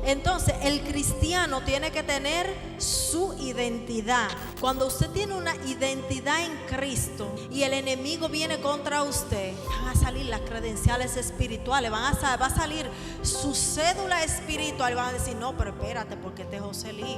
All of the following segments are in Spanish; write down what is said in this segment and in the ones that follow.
Entonces el cristiano tiene que tener su identidad. Cuando usted tiene una identidad en Cristo y el enemigo viene contra usted, van a salir las credenciales espirituales, va a salir su cédula espiritual y van a decir: no, pero espérate, porque este es Joselí.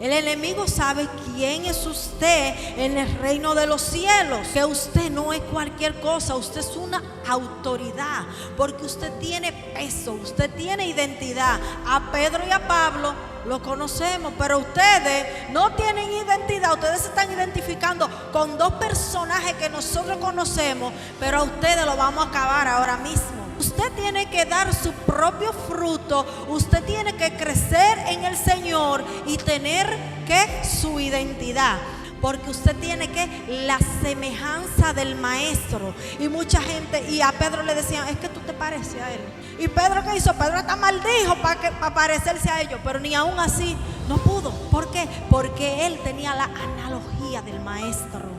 El enemigo sabe quién es usted en el reino de los cielos, que usted no es cualquier cosa, usted es una autoridad, porque usted tiene peso, usted tiene identidad. A Pedro y a Pablo lo conocemos, pero ustedes no tienen identidad. Ustedes se están identificando con dos personajes que nosotros conocemos, pero a ustedes lo vamos a acabar ahora mismo. Usted tiene que dar su propio fruto, usted tiene que crecer en el Señor y tener que su identidad, porque usted tiene que la semejanza del maestro. Y mucha gente, y a Pedro le decían: es que tú te pareces a él. Y Pedro, ¿qué hizo? Pedro hasta maldijo para parecerse a ellos, pero ni aún así no pudo. ¿Por qué? Porque él tenía la analogía del maestro.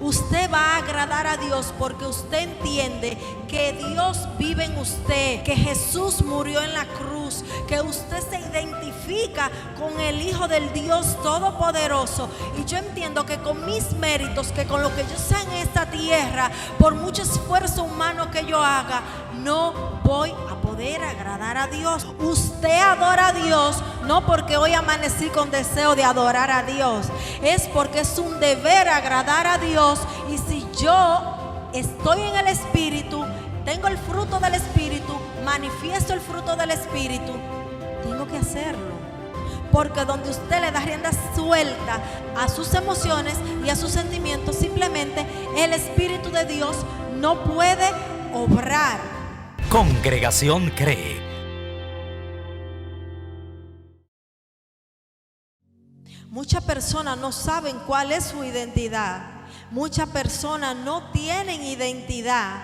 Usted va a agradar a Dios porque usted entiende que Dios vive en usted, que Jesús murió en la cruz, que usted se identifica con el Hijo del Dios Todopoderoso. Y yo entiendo que con mis méritos, que con lo que yo sé en esta tierra, por mucho esfuerzo humano que yo haga, no voy a poder agradar a Dios. Usted adora a Dios no porque hoy amanecí con deseo de adorar a Dios, es porque es un deber agradar a Dios. Y si yo estoy en el Espíritu, tengo el fruto del Espíritu, manifiesto el fruto del Espíritu, tengo que hacerlo. Porque donde usted le da rienda suelta a sus emociones y a sus sentimientos, simplemente el Espíritu de Dios no puede obrar. Congregación Cree. Muchas personas no saben cuál es su identidad. Muchas personas no tienen identidad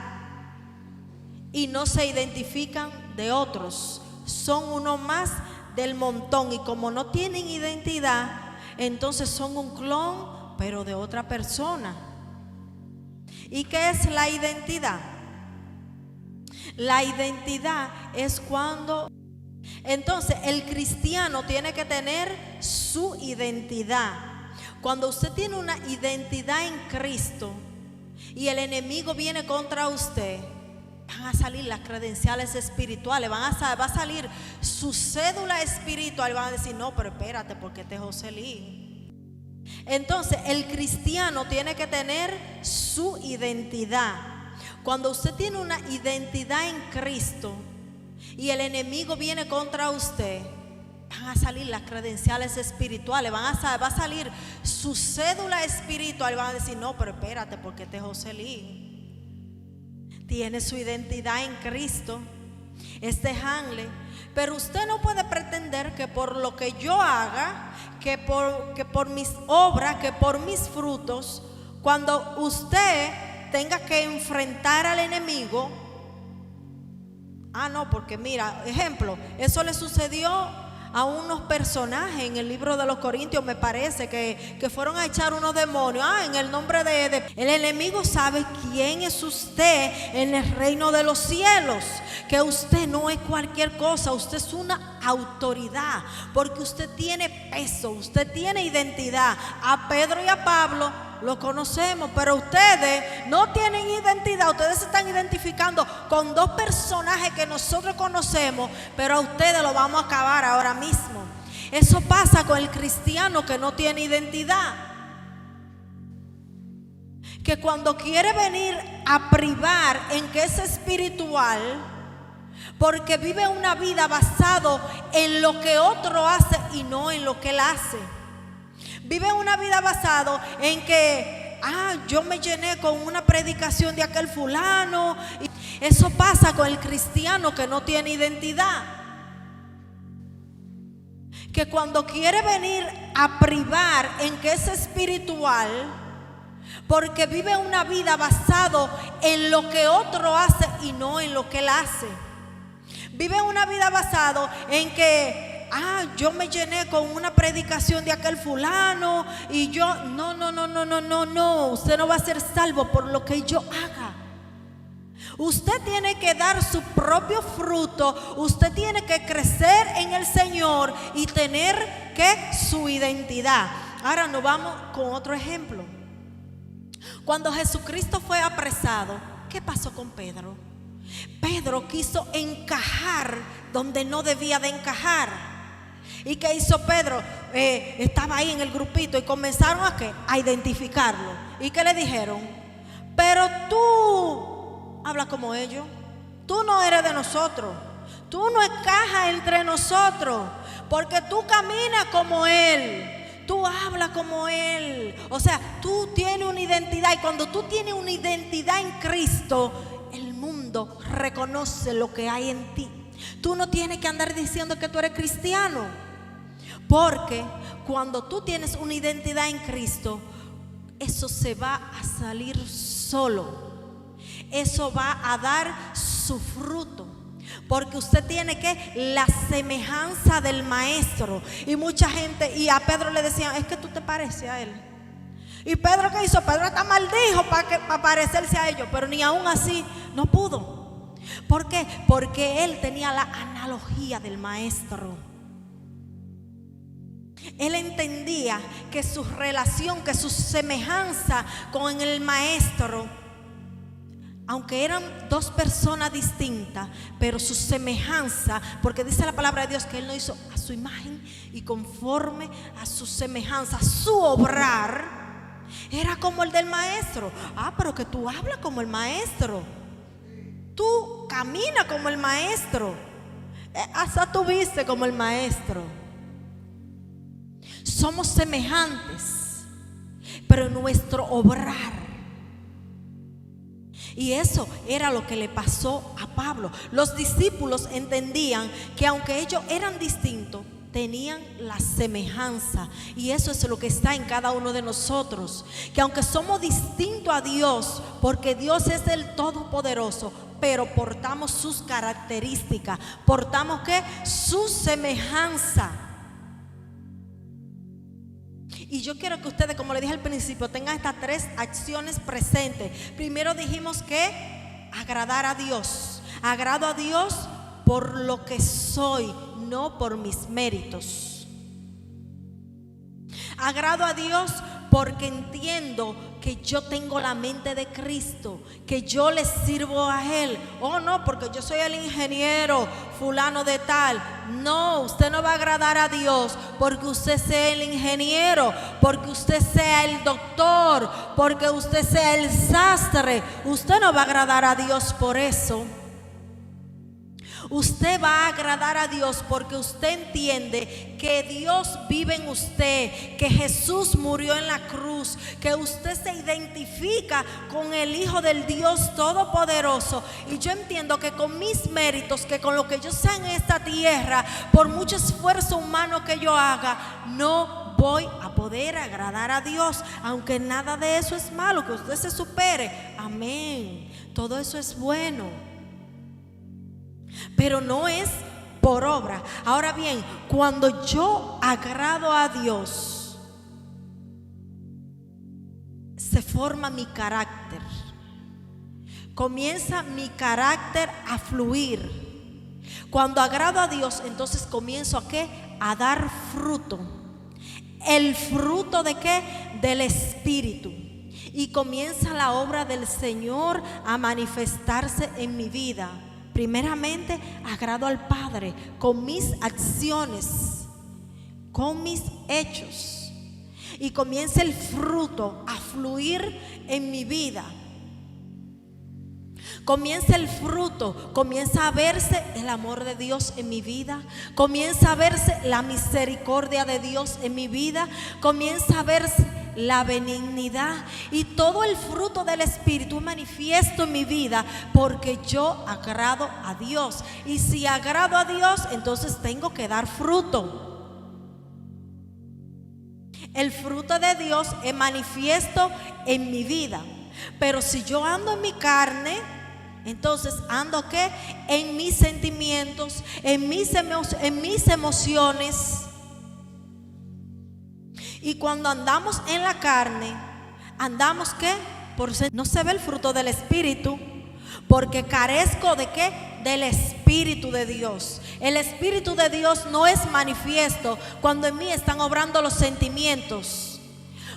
y no se identifican de otros. Son uno más del montón, y como no tienen identidad, entonces son un clon, pero de otra persona. ¿Y qué es la identidad? La identidad es cuando... Entonces el cristiano tiene que tener su identidad. Cuando usted tiene una identidad en Cristo y el enemigo viene contra usted, van a salir las credenciales espirituales, va a salir su cédula espiritual y van a decir: no, pero espérate, porque este es Joselí. Entonces el cristiano tiene que tener su identidad. Cuando usted tiene una identidad en Cristo y el enemigo viene contra usted, van a salir las credenciales espirituales, va a salir su cédula espiritual y van a decir: no, pero espérate, porque este es Joselí. Tiene su identidad en Cristo, es dejarle. Pero usted no puede pretender que por lo que yo haga, que por mis obras, que por mis frutos, cuando usted tenga que enfrentar al enemigo, no, porque mira, ejemplo, eso le sucedió a unos personajes en el libro de los Corintios, me parece, que fueron a echar unos demonios. En el nombre de... El enemigo sabe quién es usted en el reino de los cielos, que usted no es cualquier cosa, usted es una autoridad, porque usted tiene peso, usted tiene identidad. A Pedro y a Pablo lo conocemos, pero ustedes no tienen identidad. Ustedes se están identificando con dos personajes que nosotros conocemos, pero a ustedes lo vamos a acabar ahora mismo. Eso pasa con el cristiano que no tiene identidad, que cuando quiere venir a privar en que es espiritual, porque vive una vida basado en lo que otro hace y no en lo que él hace. Vive una vida basado en que yo me llené con una predicación de aquel fulano. Eso pasa con el cristiano que no tiene identidad, que cuando quiere venir a privar en que es espiritual, porque vive una vida basado en lo que otro hace y no en lo que él hace. Vive una vida basado en que yo me llené con una predicación de aquel fulano y yo, no, usted no va a ser salvo por lo que yo haga. Usted tiene que dar su propio fruto. Usted tiene que crecer en el Señor y tener que su identidad. Ahora nos vamos con otro ejemplo. Cuando Jesucristo fue apresado, ¿qué pasó con Pedro? Pedro quiso encajar donde no debía de encajar. ¿Y qué hizo Pedro? Estaba ahí en el grupito y comenzaron a identificarlo. ¿Y qué le dijeron? Pero tú hablas como ellos. Tú no eres de nosotros. Tú no encajas entre nosotros, porque tú caminas como Él. Tú hablas como Él. O sea, tú tienes una identidad. Y cuando tú tienes una identidad en Cristo, el mundo reconoce lo que hay en ti. Tú no tienes que andar diciendo que tú eres cristiano, porque cuando tú tienes una identidad en Cristo, eso se va a salir solo. Eso va a dar su fruto. Porque usted tiene que la semejanza del maestro. Y mucha gente, y a Pedro le decían, es que tú te pareces a él. Y Pedro, ¿qué hizo? Pedro está maldijo para parecerse a ellos. Pero ni aún así no pudo. ¿Por qué? Porque él tenía la analogía del maestro. Él entendía que su relación, que su semejanza con el maestro, aunque eran dos personas distintas, pero su semejanza, porque dice la palabra de Dios que Él lo hizo a su imagen y conforme a su semejanza, su obrar era como el del maestro. Pero que tú hablas como el maestro, tú caminas como el maestro, hasta tú viste como el maestro. Somos semejantes, pero nuestro obrar. Y eso era lo que le pasó a Pablo. Los discípulos entendían que aunque ellos eran distintos, tenían la semejanza. Y eso es lo que está en cada uno de nosotros. Que aunque somos distintos a Dios, porque Dios es el Todopoderoso, pero portamos sus características. Portamos ¿qué? Su semejanza. Y yo quiero que ustedes, como le dije al principio, tengan estas tres acciones presentes. Primero dijimos que agradar a Dios. Agrado a Dios por lo que soy, no por mis méritos. Agrado a Dios porque entiendo que yo tengo la mente de Cristo, que yo le sirvo a Él. Oh, no, porque yo soy el ingeniero fulano de tal. No, usted no va a agradar a Dios porque usted sea el ingeniero, porque usted sea el doctor, porque usted sea el sastre. Usted no va a agradar a Dios por eso. Usted va a agradar a Dios porque usted entiende que Dios vive en usted, que Jesús murió en la cruz, que usted se identifica con el Hijo del Dios Todopoderoso. Y yo entiendo que con mis méritos, que con lo que yo sea en esta tierra, por mucho esfuerzo humano que yo haga, no voy a poder agradar a Dios. Aunque nada de eso es malo, que usted se supere, amén, todo eso es bueno, pero no es por obra. Ahora bien, cuando yo agrado a Dios, se forma mi carácter. Comienza mi carácter a fluir. Cuando agrado a Dios, entonces comienzo ¿a qué? A dar fruto. ¿El fruto de qué? Del Espíritu. Y comienza la obra del Señor a manifestarse en mi vida. Primeramente, agrado al Padre con mis acciones, con mis hechos. Y comienza el fruto a fluir en mi vida. Comienza el fruto, comienza a verse el amor de Dios en mi vida. Comienza a verse la misericordia de Dios en mi vida. Comienza a verse la benignidad y todo el fruto del Espíritu manifiesto en mi vida, porque yo agrado a Dios. Y si agrado a Dios, entonces tengo que dar fruto. El fruto de Dios es manifiesto en mi vida. Pero si yo ando en mi carne, entonces ando ¿qué? En mis sentimientos, en mis emociones. Y cuando andamos en la carne, andamos ¿qué? No se ve el fruto del Espíritu, Porque carezco ¿de qué? Del Espíritu de Dios. El Espíritu de Dios no es manifiesto cuando en mí están obrando los sentimientos,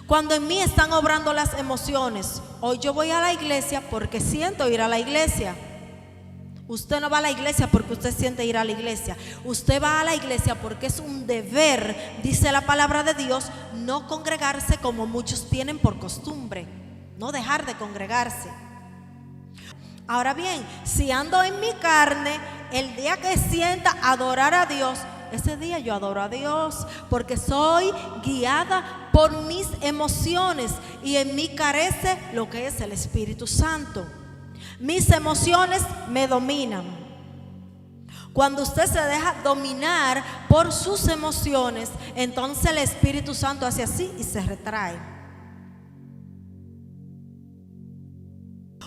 cuando en mí están obrando las emociones. Hoy yo voy a la iglesia porque siento ir a la iglesia. Usted no va a la iglesia porque usted siente ir a la iglesia. Usted va a la iglesia porque es un deber, dice la palabra de Dios, no congregarse como muchos tienen por costumbre, no dejar de congregarse. Ahora bien, si ando en mi carne, el día que sienta adorar a Dios, ese día yo adoro a Dios porque soy guiada por mis emociones y en mí carece lo que es el Espíritu Santo. Mis emociones me dominan. Cuando usted se deja dominar por sus emociones, entonces el Espíritu Santo hace así y se retrae.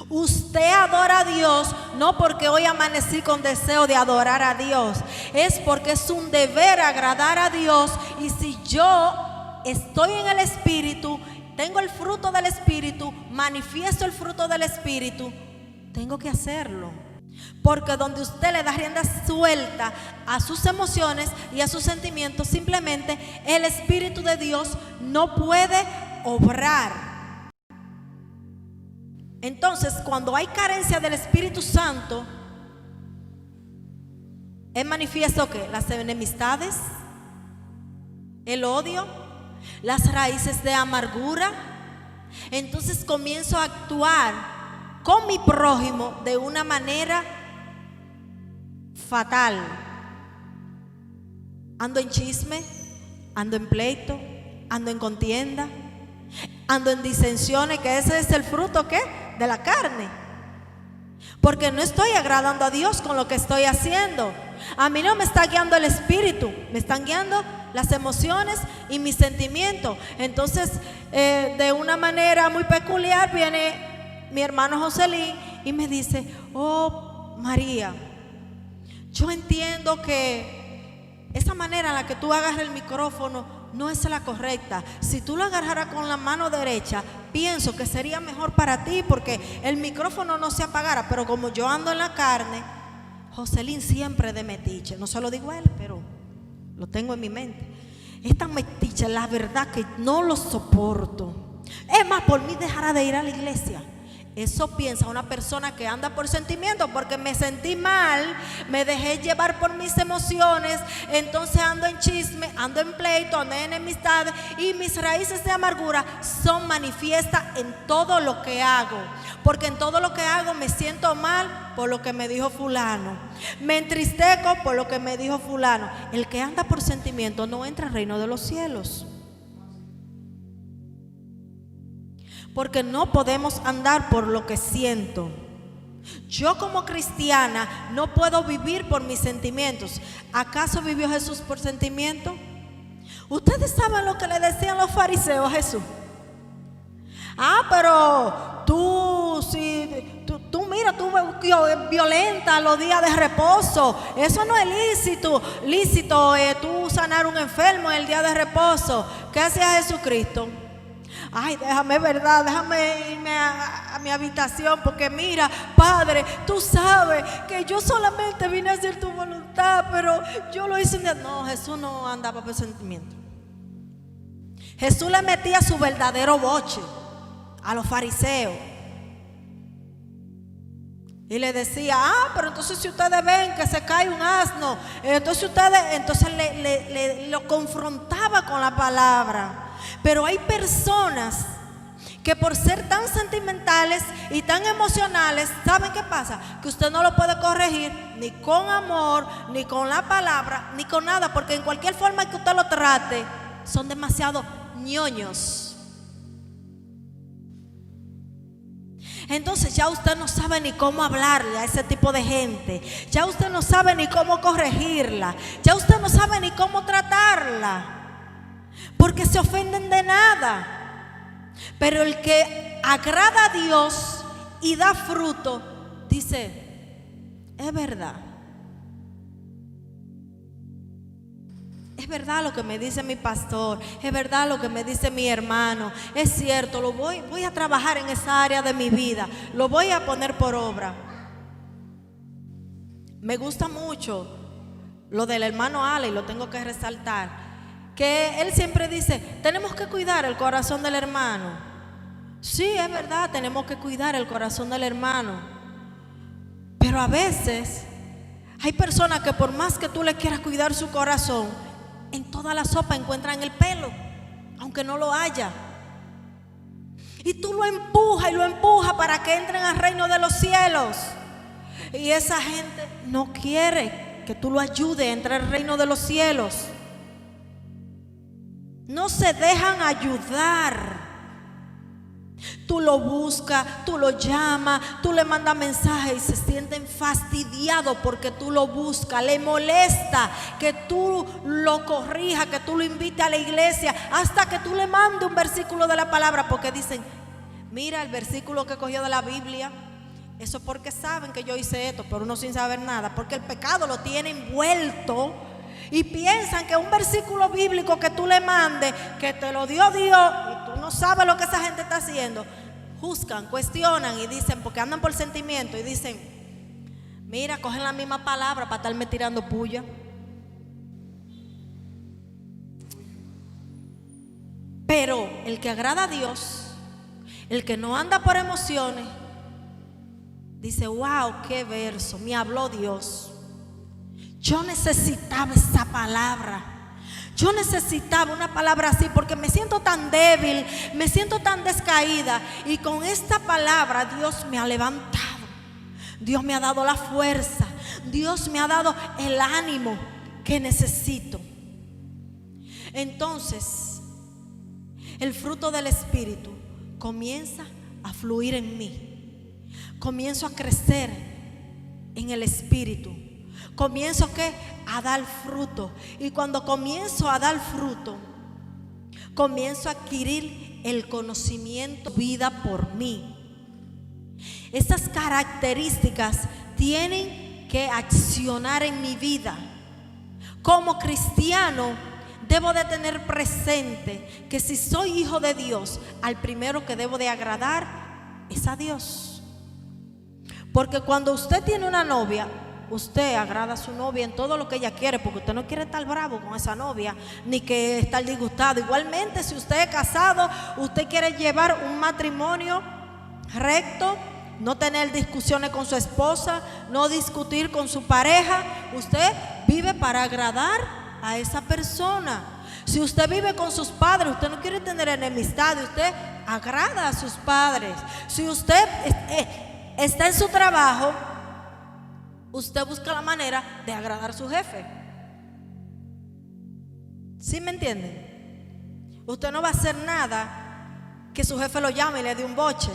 Usted adora a Dios no porque hoy amanecí con deseo de adorar a Dios, es porque es un deber agradar a Dios. Y si yo estoy en el Espíritu, tengo el fruto del Espíritu, manifiesto el fruto del Espíritu, tengo que hacerlo. Porque donde usted le da rienda suelta a sus emociones y a sus sentimientos, simplemente el Espíritu de Dios no puede obrar. Entonces, cuando hay carencia del Espíritu Santo, ¿es manifiesto qué? Las enemistades, el odio, las raíces de amargura. Entonces comienzo a actuar con mi prójimo de una manera fatal. Ando en chisme, ando en pleito, ando en contienda, ando en disensiones, que ese es el fruto ¿qué? De la carne. Porque no estoy agradando a Dios con lo que estoy haciendo. A mí no me está guiando el Espíritu, me están guiando las emociones y mis sentimientos. Entonces, de una manera muy peculiar viene mi hermano Joselín y me dice: oh María, yo entiendo que esa manera en la que tú agarras el micrófono no es la correcta. Si tú lo agarraras con la mano derecha, pienso que sería mejor para ti porque el micrófono no se apagara. Pero como yo ando en la carne, Joselín siempre de metiche, no se lo digo a él, pero lo tengo en mi mente. Esta metiche, la verdad que no lo soporto. Es más, por mí dejará de ir a la iglesia. Eso piensa una persona que anda por sentimientos, porque me sentí mal, me dejé llevar por mis emociones, entonces ando en chisme, ando en pleito, ando en enemistades, y mis raíces de amargura son manifiestas en todo lo que hago, porque en todo lo que hago me siento mal por lo que me dijo fulano, me entristezco por lo que me dijo fulano. El que anda por sentimientos no entra al reino de los cielos. Porque no podemos andar por lo que siento. Yo como cristiana no puedo vivir por mis sentimientos. ¿Acaso vivió Jesús por sentimiento? Ustedes saben lo que le decían los fariseos a Jesús. Pero tú mira, tú violenta los días de reposo. Eso no es lícito tú sanar un enfermo en el día de reposo. ¿Qué hacía Jesucristo? Ay, déjame irme a mi habitación, porque mira, Padre, tú sabes que yo solamente vine a hacer tu voluntad, pero yo lo hice. No, Jesús no andaba por sentimiento. Jesús le metía su verdadero boche a los fariseos y le decía: pero entonces si ustedes ven que se cae un asno, entonces lo confrontaba con la palabra. Pero hay personas que por ser tan sentimentales y tan emocionales, ¿saben qué pasa? Que usted no lo puede corregir ni con amor, ni con la palabra, ni con nada, porque en cualquier forma que usted lo trate, son demasiado ñoños. Entonces ya usted no sabe ni cómo hablarle a ese tipo de gente. Ya usted no sabe ni cómo corregirla. Ya usted no sabe ni cómo tratarla, porque se ofenden de nada. Pero el que agrada a Dios y da fruto, dice: es verdad. Es verdad lo que me dice mi pastor, es verdad lo que me dice mi hermano, es cierto, voy a trabajar en esa área de mi vida, lo voy a poner por obra. Me gusta mucho lo del hermano Ale y lo tengo que resaltar, que él siempre dice, tenemos que cuidar el corazón del hermano. Sí, es verdad, tenemos que cuidar el corazón del hermano, pero a veces hay personas que por más que tú le quieras cuidar su corazón, en toda la sopa encuentran el pelo, aunque no lo haya. Y tú lo empujas y lo empujas para que entren al reino de los cielos. Y esa gente no quiere que tú lo ayudes a entrar al reino de los cielos. No se dejan ayudar. Tú lo buscas, tú lo llamas, tú le mandas mensajes y se sienten fastidiados porque tú lo buscas. Le molesta que tú lo corrijas, que tú lo invites a la iglesia, hasta que tú le mandes un versículo de la palabra, porque dicen, mira el versículo que cogió de la Biblia. Eso es porque saben que yo hice esto, pero uno sin saber nada, porque el pecado lo tiene envuelto y piensan que un versículo bíblico que tú le mandes, que te lo dio Dios, y tú no sabes lo que esa gente está haciendo. Juzgan, cuestionan y dicen, porque andan por sentimiento, y dicen, mira, cogen la misma palabra para estarme tirando puya. Pero el que agrada a Dios, el que no anda por emociones, dice, wow, qué verso, me habló Dios. Yo necesitaba esa palabra. Yo necesitaba una palabra así porque me siento tan débil, me siento tan descaída. Y con esta palabra Dios me ha levantado. Dios me ha dado la fuerza. Dios me ha dado el ánimo que necesito. Entonces, el fruto del Espíritu comienza a fluir en mí. Comienzo a crecer en el Espíritu. Comienzo a dar fruto. Y cuando comienzo a dar fruto, comienzo a adquirir el conocimiento, vida por mí. Estas características tienen que accionar en mi vida. Como cristiano, debo de tener presente que si soy hijo de Dios, al primero que debo de agradar es a Dios. Porque cuando usted tiene una novia, usted agrada a su novia en todo lo que ella quiere, porque usted no quiere estar bravo con esa novia, ni que estar disgustado. Igualmente, si usted es casado, usted quiere llevar un matrimonio recto, no tener discusiones con su esposa, no discutir con su pareja. Usted vive para agradar a esa persona. Si usted vive con sus padres, usted no quiere tener enemistad, usted agrada a sus padres. Si usted está en su trabajo, usted busca la manera de agradar a su jefe. ¿Sí me entienden? Usted no va a hacer nada que su jefe lo llame y le dé un boche,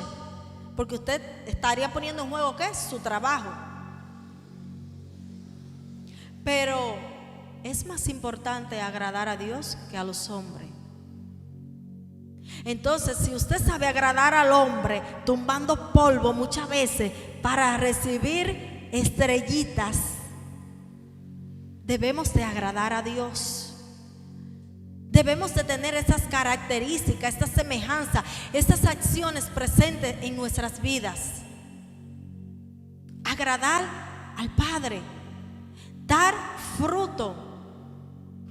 porque usted estaría poniendo en juego ¿qué es? Su trabajo. Pero es más importante agradar a Dios que a los hombres. Entonces, si usted sabe agradar al hombre, tumbando polvo muchas veces para recibir estrellitas, debemos de agradar a Dios. Debemos de tener esas características, estas semejanzas, estas acciones presentes en nuestras vidas. Agradar al Padre, dar fruto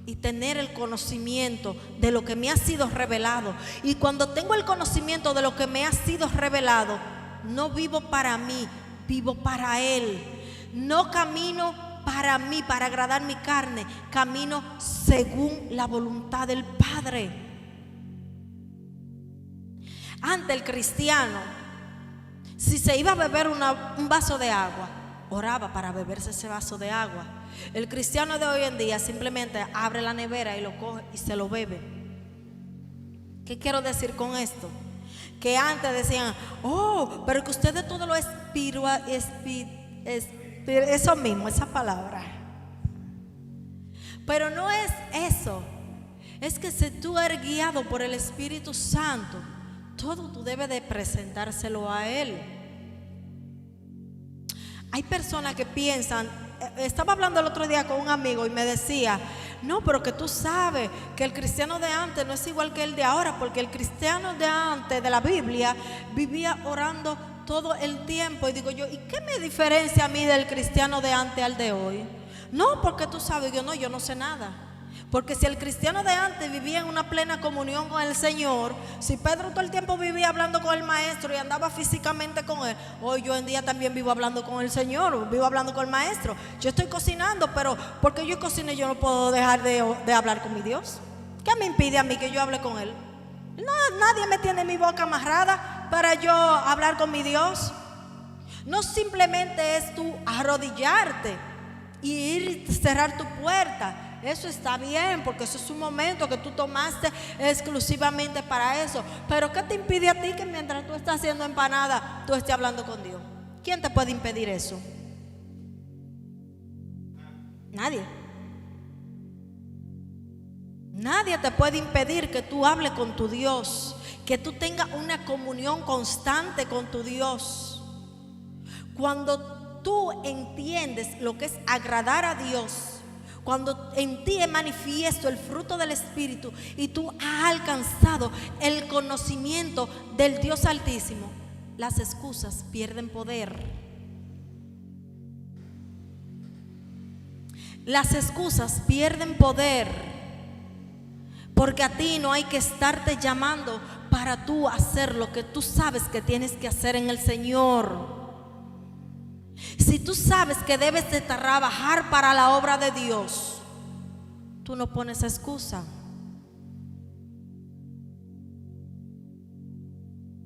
y tener el conocimiento de lo que me ha sido revelado. Y cuando tengo el conocimiento de lo que me ha sido revelado, no vivo para mí, vivo para Él. No camino para mí, para agradar mi carne, camino según la voluntad del Padre. Antes el cristiano, si se iba a beber un vaso de agua, oraba para beberse ese vaso de agua. El cristiano de hoy en día simplemente abre la nevera y lo coge y se lo bebe. ¿Qué quiero decir con esto? Que antes decían, oh, pero que ustedes todo lo espiritual, eso mismo, esa palabra. Pero no es eso. Es que si tú eres guiado por el Espíritu Santo, todo tú debes de presentárselo a Él. Hay personas que piensan, estaba hablando el otro día con un amigo y me decía, no, pero que tú sabes que el cristiano de antes no es igual que el de ahora, porque el cristiano de antes de la Biblia vivía orando todo el tiempo y digo yo, ¿y qué me diferencia a mí del cristiano de antes al de hoy? No, porque tú sabes, yo no sé nada. Porque si el cristiano de antes vivía en una plena comunión con el Señor, si Pedro todo el tiempo vivía hablando con el maestro y andaba físicamente con él, hoy yo en día también vivo hablando con el Señor, vivo hablando con el maestro. Yo estoy cocinando, pero porque yo cocino yo no puedo dejar de hablar con mi Dios. ¿Qué me impide a mí que yo hable con Él? No, nadie me tiene mi boca amarrada para yo hablar con mi Dios. No simplemente es tú arrodillarte y ir a cerrar tu puerta. Eso está bien, porque eso es un momento que tú tomaste exclusivamente para eso. Pero ¿qué te impide a ti que mientras tú estás haciendo empanada, tú estés hablando con Dios? ¿Quién te puede impedir eso? Nadie. Nadie te puede impedir que tú hables con tu Dios, que tú tengas una comunión constante con tu Dios. Cuando tú entiendes lo que es agradar a Dios, cuando en ti es manifiesto el fruto del Espíritu y tú has alcanzado el conocimiento del Dios Altísimo, las excusas pierden poder. Las excusas pierden poder, porque a ti no hay que estarte llamando para tú hacer lo que tú sabes que tienes que hacer en el Señor. Si tú sabes que debes de trabajar para la obra de Dios, tú no pones excusa.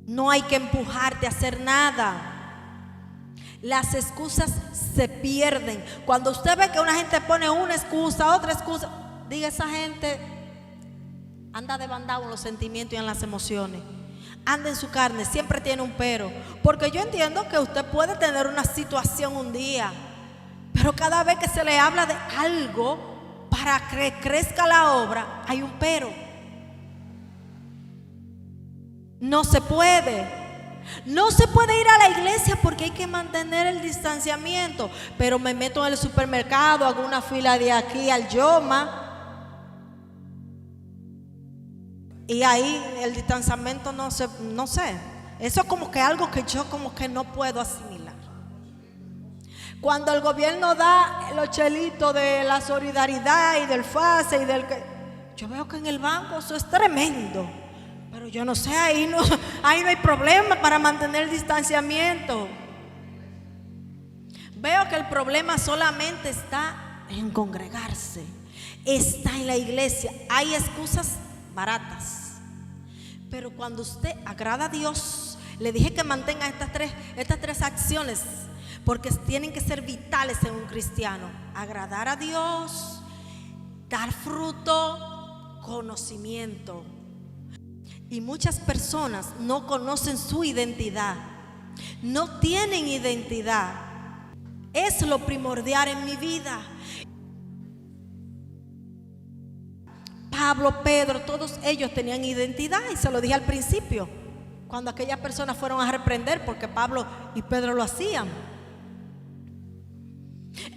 No hay que empujarte a hacer nada. Las excusas se pierden. Cuando usted ve que una gente pone una excusa, otra excusa, diga, esa gente anda desbandado en los sentimientos y en las emociones. Anda en su carne, siempre tiene un pero. Porque yo entiendo que usted puede tener una situación un día, pero cada vez que se le habla de algo para que crezca la obra, hay un pero. No se puede. No se puede ir a la iglesia porque hay que mantener el distanciamiento. Pero me meto en el supermercado, hago una fila de aquí al Yoma, y ahí el distanciamiento no sé. Eso es como que algo que yo como que no puedo asimilar. Cuando el gobierno da los chelitos de la solidaridad y del FASE y del que, yo veo que en el banco eso es tremendo. Pero yo no sé, ahí no hay problema para mantener el distanciamiento. Veo que el problema solamente está en congregarse, está en la iglesia. Hay excusas baratas. Pero cuando usted agrada a Dios, le dije que mantenga estas tres acciones, porque tienen que ser vitales en un cristiano: agradar a Dios, dar fruto, conocimiento. Y muchas personas no conocen su identidad, no tienen identidad. Es lo primordial en mi vida. Pablo, Pedro, todos ellos tenían identidad, y se lo dije al principio, cuando aquellas personas fueron a reprender, porque Pablo y Pedro lo hacían.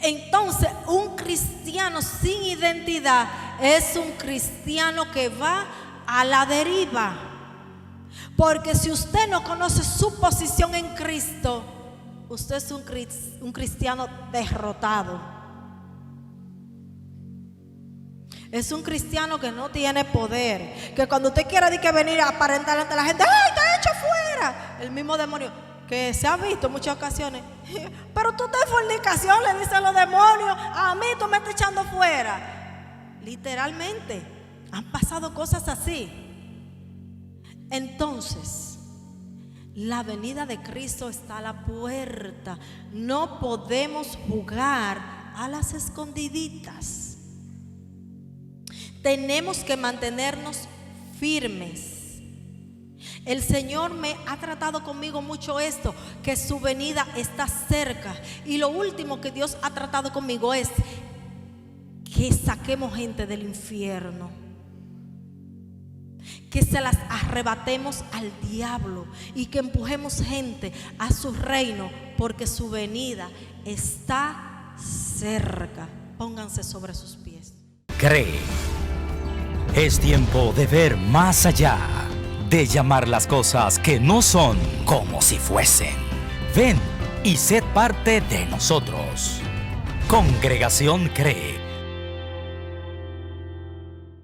Entonces, un cristiano sin identidad es un cristiano que va a la deriva. Porque si usted no conoce su posición en Cristo, usted es un cristiano derrotado. Es un cristiano que no tiene poder, que cuando usted quiera venir a aparentar ante la gente, ¡ay, te he hecho fuera! El mismo demonio que se ha visto en muchas ocasiones. Pero tú estás en fornicación, le dicen los demonios, a mí tú me estás echando fuera. Literalmente, han pasado cosas así. Entonces, la venida de Cristo está a la puerta. No podemos jugar a las escondiditas. Tenemos que mantenernos firmes. El Señor me ha tratado conmigo mucho esto, que su venida está cerca. Y lo último que Dios ha tratado conmigo es que saquemos gente del infierno, que se las arrebatemos al diablo y que empujemos gente a su reino, porque su venida está cerca. Pónganse sobre sus pies. Cree. Es tiempo de ver más allá, de llamar las cosas que no son como si fuesen. Ven y sé parte de nosotros. Congregación Cree.